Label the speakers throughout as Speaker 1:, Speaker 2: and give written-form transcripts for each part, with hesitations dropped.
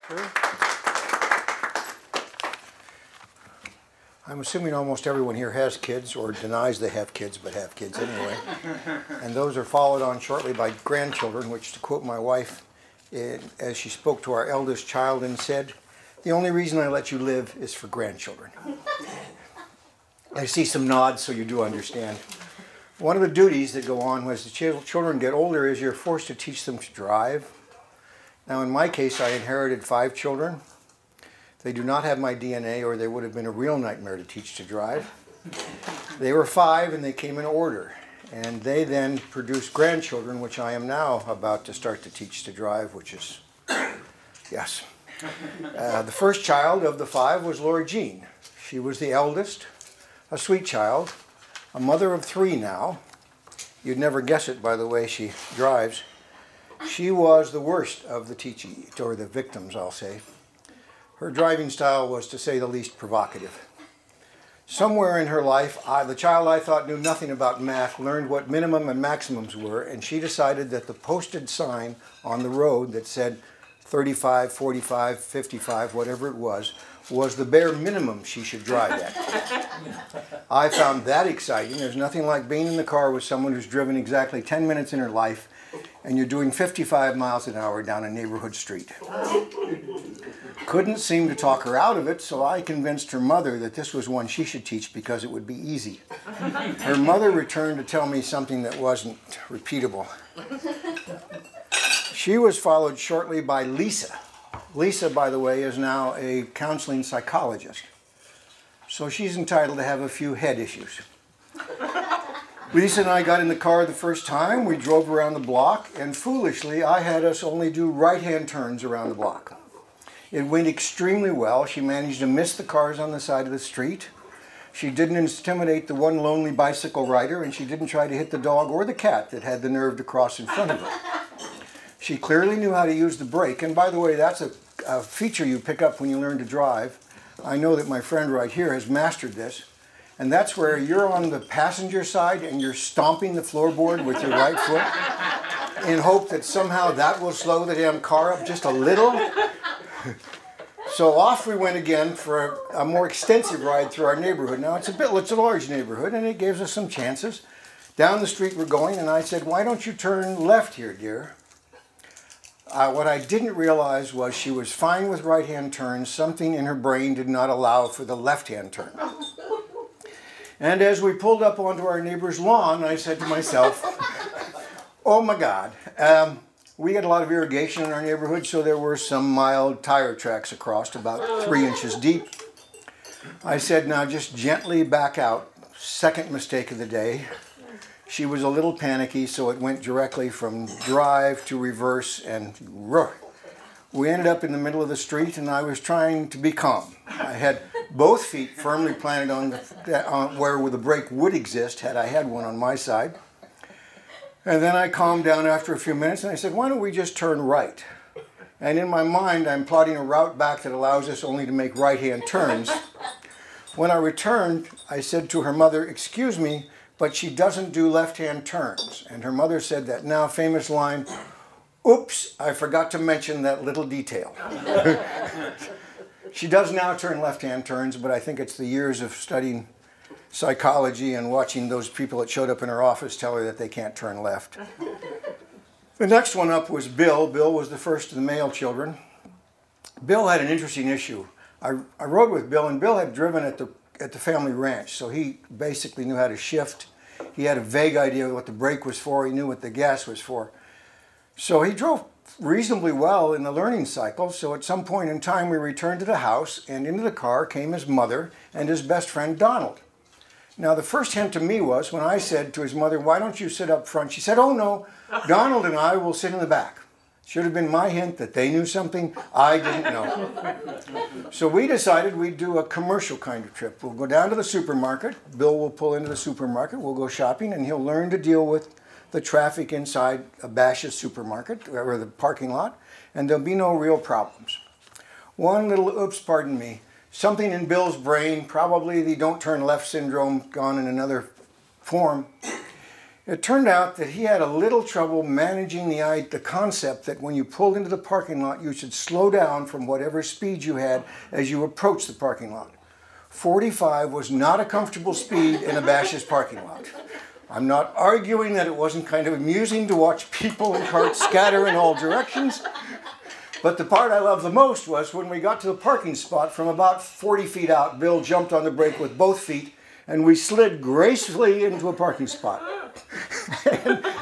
Speaker 1: Sure. I'm assuming almost everyone here has kids or denies they have kids but have kids anyway. And those are followed on shortly by grandchildren, which, to quote my wife, as she spoke to our eldest child and said, "The only reason I let you live is for grandchildren." I see some nods, so you do understand. One of the duties that go on as the children get older is you're forced to teach them to drive. Now in my case, I inherited 5 children. They do not have my DNA, or they would have been a real nightmare to teach to drive. They were 5 and they came in order. And they then produced grandchildren, which I am now about to start to teach to drive, which is, yes. The first child of the 5 was Laura Jean. She was the eldest, a sweet child, a mother of 3 now. You'd never guess it by the way she drives. She was the worst of the teaching, or the victims, I'll say. Her driving style was, to say the least, provocative. Somewhere in her life, the child I thought knew nothing about math learned what minimum and maximums were, and she decided that the posted sign on the road that said 35, 45, 55, whatever it was the bare minimum she should drive at. I found that exciting. There's nothing like being in the car with someone who's driven exactly 10 minutes in her life, and you're doing 55 miles an hour down a neighborhood street. Couldn't seem to talk her out of it, so I convinced her mother that this was one she should teach because it would be easy. Her mother returned to tell me something that wasn't repeatable. She was followed shortly by Lisa. Lisa, by the way, is now a counseling psychologist, so she's entitled to have a few head issues. Lisa and I got in the car the first time. We drove around the block, and foolishly, I had us only do right-hand turns around the block. It went extremely well. She managed to miss the cars on the side of the street. She didn't intimidate the one lonely bicycle rider, and she didn't try to hit the dog or the cat that had the nerve to cross in front of her. She clearly knew how to use the brake, and by the way, that's a feature you pick up when you learn to drive. I know that my friend right here has mastered this. And that's where you're on the passenger side and you're stomping the floorboard with your right foot in hope that somehow that will slow the damn car up just a little. So off we went again for a more extensive ride through our neighborhood. Now it's a large neighborhood, and it gives us some chances. Down the street we're going, and I said, "Why don't you turn left here, dear?" What I didn't realize was she was fine with right-hand turns. Something in her brain did not allow for the left-hand turn. And as we pulled up onto our neighbor's lawn, I said to myself, oh my God, we had a lot of irrigation in our neighborhood, so there were some mild tire tracks across, about 3 inches deep. I said, now just gently back out. Second mistake of the day. She was a little panicky, so it went directly from drive to reverse, and we ended up in the middle of the street, and I was trying to be calm. I had both feet firmly planted on where the brake would exist had I had one on my side. And then I calmed down after a few minutes and I said, why don't we just turn right? And in my mind, I'm plotting a route back that allows us only to make right-hand turns. When I returned, I said to her mother, excuse me, but she doesn't do left-hand turns. And her mother said that now famous line, oops, I forgot to mention that little detail. She does now turn left-hand turns, but I think it's the years of studying psychology and watching those people that showed up in her office tell her that they can't turn left. The next one up was Bill. Bill was the first of the male children. Bill had an interesting issue. I rode with Bill, and Bill had driven at the family ranch, so he basically knew how to shift. He had a vague idea of what the brake was for. He knew what the gas was for. So he drove reasonably well in the learning cycle, so at some point in time we returned to the house, and into the car came his mother and his best friend Donald. Now the first hint to me was when I said to his mother, why don't you sit up front? She said, oh no, Donald and I will sit in the back. Should have been my hint that they knew something I didn't know. So we decided we'd do a commercial kind of trip. We'll go down to the supermarket, Bill will pull into the supermarket, we'll go shopping, and he'll learn to deal with the traffic inside a Bash's supermarket, or the parking lot, and there'll be no real problems. One little oops, pardon me, something in Bill's brain, probably the don't turn left syndrome gone in another form. It turned out that he had a little trouble managing the concept that when you pulled into the parking lot, you should slow down from whatever speed you had as you approached the parking lot. 45 was not a comfortable speed in a Bash's parking lot. I'm not arguing that it wasn't kind of amusing to watch people and carts scatter in all directions, but the part I loved the most was when we got to the parking spot from about 40 feet out, Bill jumped on the brake with both feet and we slid gracefully into a parking spot.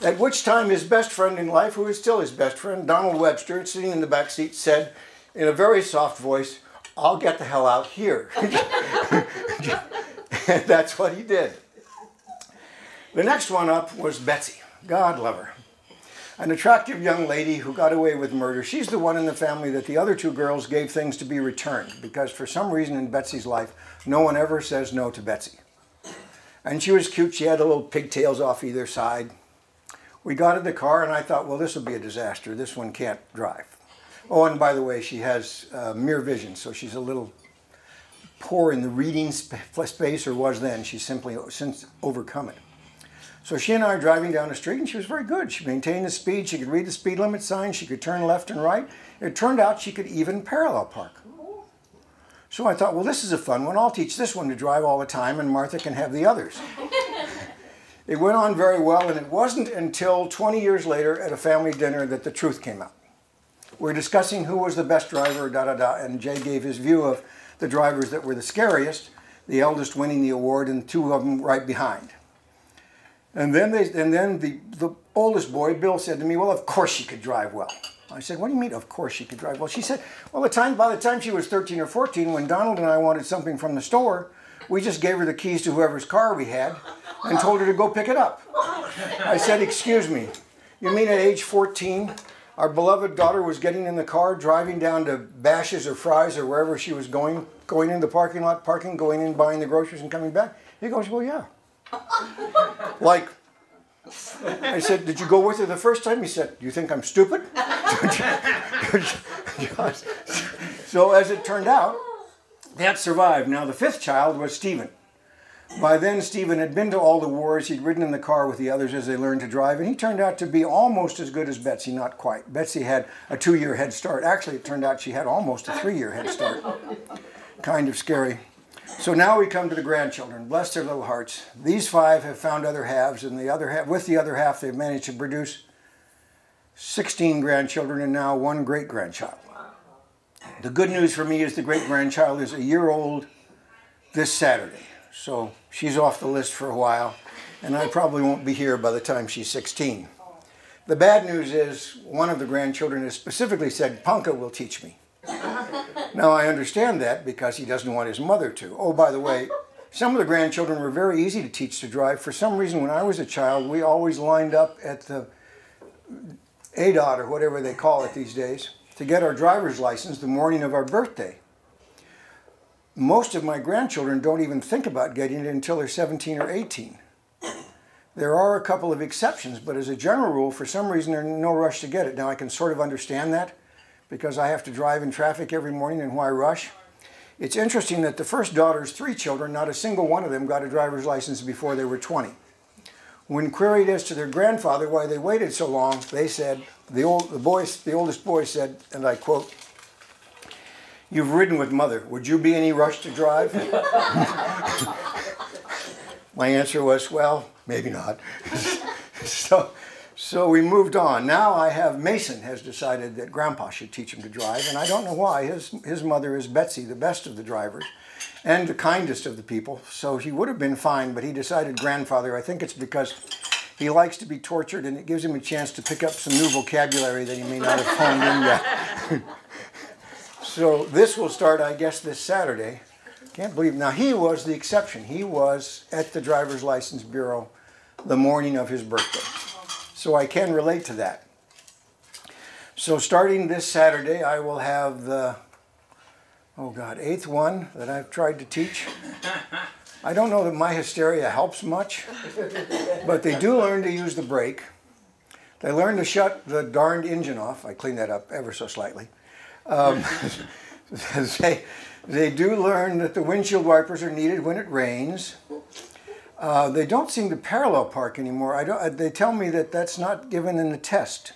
Speaker 1: At which time his best friend in life, who is still his best friend, Donald Webster, sitting in the back seat, said in a very soft voice, "I'll get the hell out here." And that's what he did. The next one up was Betsy. God love her. An attractive young lady who got away with murder. She's the one in the family that the other two girls gave things to be returned, because for some reason in Betsy's life, no one ever says no to Betsy. And she was cute. She had the little pigtails off either side. We got in the car and I thought, well, this will be a disaster. This one can't drive. Oh, and by the way, she has mere vision, so she's a little poor in the reading space, or was then. She's simply since overcome it. So she and I are driving down the street and she was very good. She maintained the speed. She could read the speed limit sign. She could turn left and right. It turned out she could even parallel park. So I thought, well, this is a fun one. I'll teach this one to drive all the time and Martha can have the others. It went on very well, and it wasn't until 20 years later at a family dinner that the truth came out. We're discussing who was the best driver, and Jay gave his view of the drivers that were the scariest, the eldest winning the award and two of them right behind. And then the oldest boy, Bill, said to me, well, of course she could drive well. I said, what do you mean, of course she could drive well? She said, well, by the time she was 13 or 14, when Donald and I wanted something from the store, we just gave her the keys to whoever's car we had and told her to go pick it up. I said, excuse me, you mean at age 14, our beloved daughter was getting in the car, driving down to Bash's or Fry's or wherever she was going in the parking lot, parking, going in, buying the groceries and coming back? He goes, well, yeah. Like, I said, did you go with her the first time? He said, do you think I'm stupid? So as it turned out, that survived. Now the fifth child was Stephen. By then Stephen had been to all the wars. He'd ridden in the car with the others as they learned to drive, and he turned out to be almost as good as Betsy, not quite. Betsy had a 2-year head start. Actually, it turned out she had almost a 3-year head start. Kind of scary. So now we come to the grandchildren. Bless their little hearts. These 5 have found other halves, and with the other half, they've managed to produce 16 grandchildren and now 1 great-grandchild. The good news for me is the great-grandchild is a year old this Saturday. So she's off the list for a while, and I probably won't be here by the time she's 16. The bad news is one of the grandchildren has specifically said, Punka will teach me. Now I understand that because he doesn't want his mother to. Oh, by the way, some of the grandchildren were very easy to teach to drive. For some reason, when I was a child, we always lined up at the ADOT, or whatever they call it these days, to get our driver's license the morning of our birthday. Most of my grandchildren don't even think about getting it until they're 17 or 18. There are a couple of exceptions, but as a general rule, for some reason, there's no rush to get it. Now, I can sort of understand that because I have to drive in traffic every morning and why rush. It's interesting that the first daughter's 3 children, not a single one of them got a driver's license before they were 20. When queried as to their grandfather why they waited so long, they said, the oldest boy said, and I quote, "You've ridden with mother. Would you be any rush to drive?" My answer was, well, maybe not. So we moved on. Now I have Mason has decided that Grandpa should teach him to drive, and I don't know why. His mother is Betsy, the best of the drivers, and the kindest of the people, so he would have been fine, but he decided grandfather. I think it's because he likes to be tortured, and it gives him a chance to pick up some new vocabulary that he may not have honed in yet. So this will start, I guess, this Saturday. Can't believe. Now, he was the exception. He was at the Driver's License Bureau the morning of his birthday. So I can relate to that. So starting this Saturday, I will have the, 8th one that I've tried to teach. I don't know that my hysteria helps much, but they do learn to use the brake. They learn to shut the darned engine off. I cleaned that up ever so slightly. They do learn that the windshield wipers are needed when it rains. They don't seem to parallel park anymore. They tell me that that's not given in the test.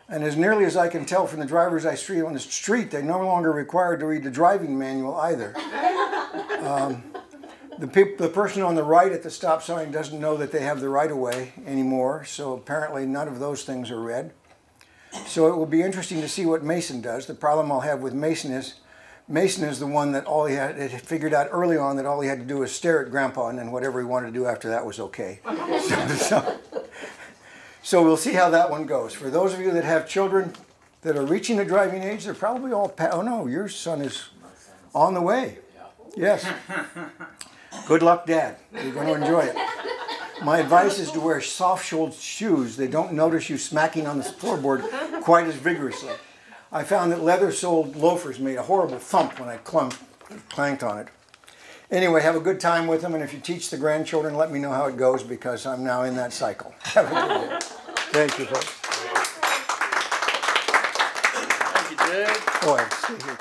Speaker 1: And as nearly as I can tell from the drivers I see on the street, they're no longer required to read the driving manual either. The person on the right at the stop sign doesn't know that they have the right-of-way anymore, so apparently none of those things are read. So it will be interesting to see what Mason does. The problem I'll have with Mason is the one that it had figured out early on that all he had to do was stare at Grandpa, and then whatever he wanted to do after that was okay. So we'll see how that one goes. For those of you that have children that are reaching the driving age, they're probably all, oh no, your son is on the way. Yes. Good luck, Dad. You're going to enjoy it. My advice is to wear soft-soled shoes. They don't notice you smacking on the floorboard quite as vigorously. I found that leather-soled loafers made a horrible thump when I clanked on it. Anyway, have a good time with them, and if you teach the grandchildren, let me know how it goes, because I'm now in that cycle. Have a good day. Thank you, folks.
Speaker 2: Thank you, Dad.
Speaker 1: Oh, I see here.